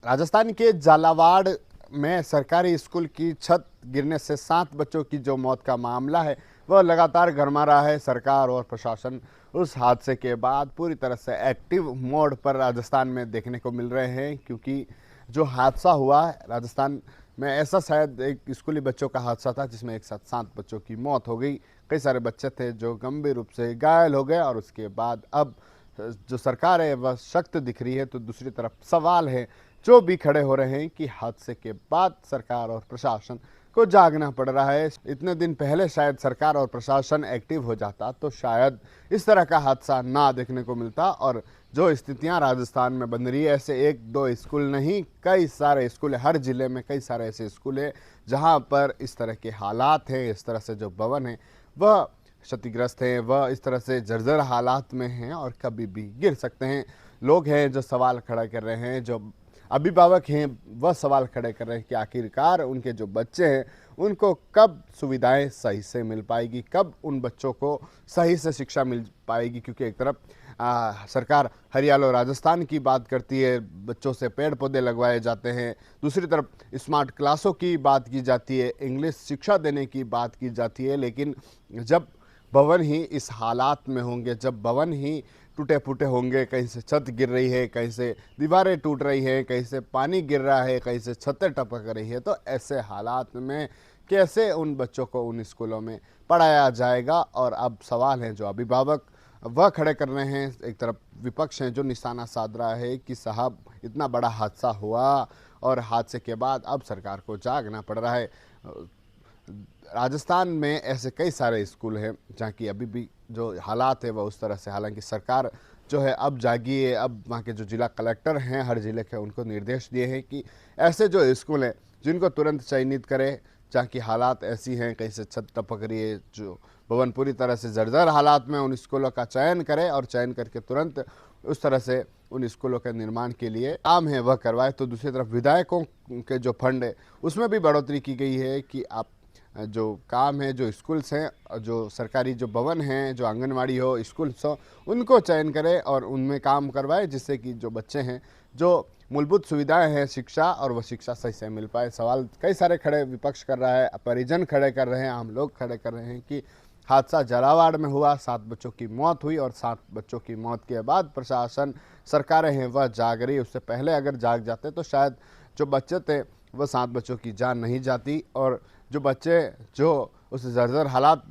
राजस्थान के झालावाड़ में सरकारी स्कूल की छत गिरने से 7 बच्चों की जो मौत का मामला है वह लगातार गरमा रहा है। सरकार और प्रशासन उस हादसे के बाद पूरी तरह से एक्टिव मोड पर राजस्थान में देखने को मिल रहे हैं, क्योंकि जो हादसा हुआ है राजस्थान में, ऐसा शायद एक स्कूली बच्चों का हादसा था जिसमें एक साथ 7 बच्चों की मौत हो गई। कई सारे बच्चे थे जो गंभीर रूप से घायल हो गए और उसके बाद अब जो सरकार है वह सख्त दिख रही है, तो दूसरी तरफ सवाल है जो भी खड़े हो रहे हैं कि हादसे के बाद सरकार और प्रशासन को जागना पड़ रहा है। इतने दिन पहले शायद सरकार और प्रशासन एक्टिव हो जाता तो शायद इस तरह का हादसा ना देखने को मिलता। और जो स्थितियां राजस्थान में बन रही है, ऐसे एक दो स्कूल नहीं, कई सारे स्कूल है, हर जिले में कई सारे ऐसे स्कूल है जहां पर इस तरह के हालात हैं, इस तरह से जो भवन है वह क्षतिग्रस्त हैं, वह इस तरह से जर्जर हालात में हैं और कभी भी गिर सकते हैं। लोग हैं जो सवाल खड़ा कर रहे हैं, जो अभिभावक हैं वह सवाल खड़े कर रहे हैं कि आखिरकार उनके जो बच्चे हैं उनको कब सुविधाएं सही से मिल पाएगी, कब उन बच्चों को सही से शिक्षा मिल पाएगी। क्योंकि एक तरफ सरकार हरियाणा और राजस्थान की बात करती है, बच्चों से पेड़ पौधे लगवाए जाते हैं, दूसरी तरफ स्मार्ट क्लासों की बात की जाती है, इंग्लिश शिक्षा देने की बात की जाती है, लेकिन जब भवन ही इस हालात में होंगे, जब भवन ही टूटे फूटे होंगे, कहीं से छत गिर रही है, कहीं से दीवारें टूट रही है, कहीं से पानी गिर रहा है, कहीं से छतें टपक रही है, तो ऐसे हालात में कैसे उन बच्चों को उन स्कूलों में पढ़ाया जाएगा। और अब सवाल है जो अभिभावक वह खड़े कर रहे हैं, एक तरफ विपक्ष हैं जो निशाना साध रहा है कि साहब इतना बड़ा हादसा हुआ और हादसे के बाद अब सरकार को जागना पड़ रहा है। राजस्थान में ऐसे कई सारे स्कूल हैं जहाँ की अभी भी जो हालात है वह उस तरह से, हालांकि सरकार जो है अब जागी है, अब वहाँ के जो जिला कलेक्टर हैं हर जिले के, उनको निर्देश दिए हैं कि ऐसे जो स्कूल हैं जिनको तुरंत चयनित करें, जहाँ की हालात ऐसी हैं, कहीं से छत टपक रही है, जो भवन पूरी तरह से जर्जर हालात में, उन स्कूलों का चयन करें और चयन करके तुरंत उस तरह से उन स्कूलों के निर्माण के लिए काम है वह करवाए। तो दूसरी तरफ विधायकों के जो फंड है उसमें भी बढ़ोतरी की गई है कि आप जो काम है, जो स्कूल्स हैं, जो सरकारी जो भवन हैं, जो आंगनवाड़ी हो, स्कूल्स हो, उनको चयन करें और उनमें काम करवाए, जिससे कि जो बच्चे हैं, जो मूलभूत सुविधाएं हैं शिक्षा, और वह शिक्षा सही से मिल पाए। सवाल कई सारे खड़े विपक्ष कर रहा है, परिजन खड़े कर रहे हैं, आम लोग खड़े कर रहे हैं कि हादसा झालावाड़ में हुआ, 7 बच्चों की मौत हुई और 7 बच्चों की मौत के बाद प्रशासन, सरकारें हैं वह जाग रही। उससे पहले अगर जाग जाते तो शायद जो बच्चे थे वह 7 बच्चों की जान नहीं जाती, और जो बच्चे जो उस जर्जर हालात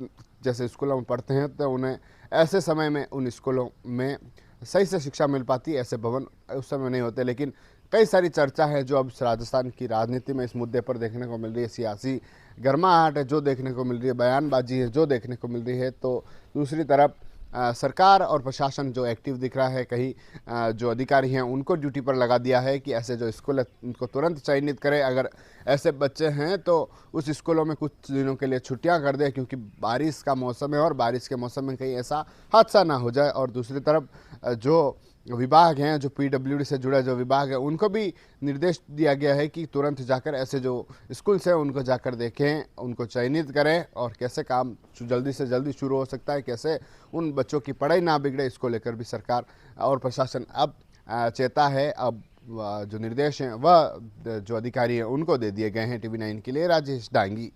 जैसे स्कूलों में पढ़ते हैं तो उन्हें ऐसे समय में उन स्कूलों में सही से शिक्षा मिल पाती, ऐसे भवन उस समय नहीं होते। लेकिन कई सारी चर्चा है जो अब राजस्थान की राजनीति में इस मुद्दे पर देखने को मिल रही है, सियासी गर्माहट है जो देखने को मिल रही है, बयानबाजी है जो देखने को मिल रही है। तो दूसरी तरफ सरकार और प्रशासन जो एक्टिव दिख रहा है, कहीं जो अधिकारी हैं उनको ड्यूटी पर लगा दिया है कि ऐसे जो स्कूल है उनको तुरंत चयनित करें, अगर ऐसे बच्चे हैं तो उस स्कूलों में कुछ दिनों के लिए छुट्टियां कर दें, क्योंकि बारिश का मौसम है और बारिश के मौसम में कहीं ऐसा हादसा ना हो जाए। और दूसरी तरफ जो विभाग हैं, जो पीडब्ल्यूडी से जुड़ा जो विभाग है, उनको भी निर्देश दिया गया है कि तुरंत जाकर ऐसे जो स्कूल्स हैं उनको जाकर देखें, उनको चयनित करें और कैसे काम जल्दी से जल्दी शुरू हो सकता है, कैसे उन बच्चों की पढ़ाई ना बिगड़े, इसको लेकर भी सरकार और प्रशासन अब चेता है। अब जो निर्देश हैं वह जो अधिकारी हैं उनको दे दिए गए हैं। टीवी 9 के लिए राजेश डांगी।